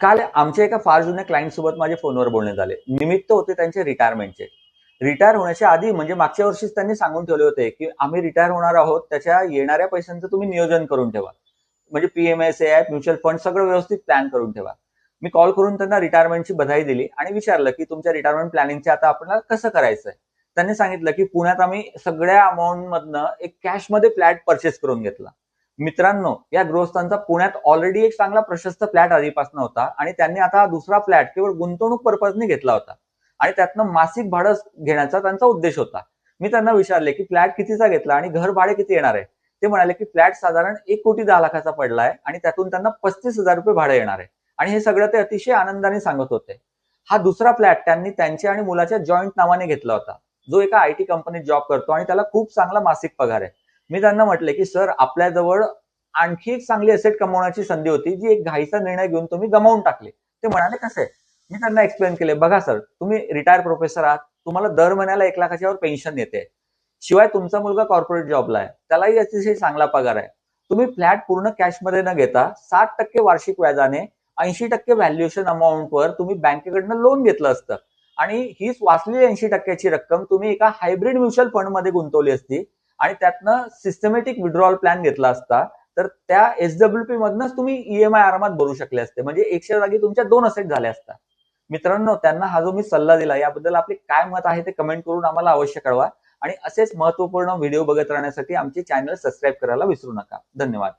काल आमच्या एका फार जुन्या क्लायंट सोबत माझे फोनवर बोलणे झाले. निमित्त होते त्यांचे रिटायरमेंटचे. रिटायर होण्याच्या आधी म्हणजे मागच्या वर्षीच त्यांनी सांगून ठेवले होते, की आम्ही रिटायर होणार आहोत. त्याच्या येणाऱ्या पैशांचं तुम्ही नियोजन करून ठेवा. म्हणजे पी-एम-एस-ए, म्युच्युअल फंड सगळं व्यवस्थित प्लॅन करून ठेवा. मी कॉल करून त्यांना रिटायरमेंटची बधाई दिली आणि विचारलं, की तुमच्या रिटायरमेंट प्लॅनिंगचे आता आपल्याला कसं करायचंय? त्यांनी सांगितलं, की पुण्यात आम्ही सगळ्या अमाउंटमधनं एक कॅशमध्ये फ्लॅट पर्चेस करून घेतला. मित्रांनो, या गृहस्थांचा पुण्यात ऑलरेडी एक चांगला प्रशस्त फ्लॅट आधीपासून होता आणि त्यांनी आता हा दुसरा फ्लॅट केवळ गुंतवणूक पर्पजने घेतला होता आणि त्यातनं मासिक भाडं घेण्याचा त्यांचा उद्देश होता. मी त्यांना विचारले, की फ्लॅट कितीचा घेतला आणि घर भाडे किती येणार आहे? ते म्हणाले, की फ्लॅट साधारण 1,10,00,000चा पडलाय आणि त्यातून त्यांना ₹35,000 भाडं येणार आहे आणि हे सगळं ते अतिशय आनंदाने सांगत होते. हा दुसरा फ्लॅट त्यांनी त्यांच्या आणि मुलाच्या जॉईंट नावाने घेतला होता, जो एका आयटी कंपनीत जॉब करतो आणि त्याला खूप चांगला मासिक पगार आहे. मी त्यांना म्हटले, की सर आपल्याजवळ आणखी एक चांगली असेट कमवण्याची संधी होती, जी एक घाईचा निर्णय घेऊन तुम्ही गमावून टाकली. ते म्हणाले कसे? मी त्यांना एक्सप्लेन केले, बघा सर, तुम्ही रिटायर प्रोफेसर आहात, तुम्हाला दर महिन्याला 1,00,000च्या वर पेन्शन येते. शिवाय तुमचा मुलगा कॉर्पोरेट जॉबला आहे, त्यालाही अतिशय चांगला पगार आहे. तुम्ही फ्लॅट पूर्ण कॅशमध्ये न घेता 7% वार्षिक व्याजाने 80% व्हॅल्युएशन अमाऊंटवर तुम्ही बँकेकडनं लोन घेतलं असतं आणि हीच वाचलेली 80%ची रक्कम तुम्ही एका हायब्रिड म्युच्युअल फंडमध्ये गुंतवली असती आणि त्यातनं सिस्टमॅटिक विड्रॉल प्लॅन घेतला असता, तर त्या एसडब्ल्यूपी मधनच तुम्ही ईएमआय आरामात भरू शकले असते. म्हणजे एकशे जागी तुमच्या 2 असेट झाल्या असतात. मित्रांनो, त्यांना हा जो मी सल्ला दिला याबद्दल आपले काय मत आहे ते कमेंट करून आम्हाला अवश्य कळवा आणि असेच महत्वपूर्ण व्हिडिओ बघत राहण्यासाठी आमचे चॅनल सबस्क्राईब करायला विसरू नका. धन्यवाद.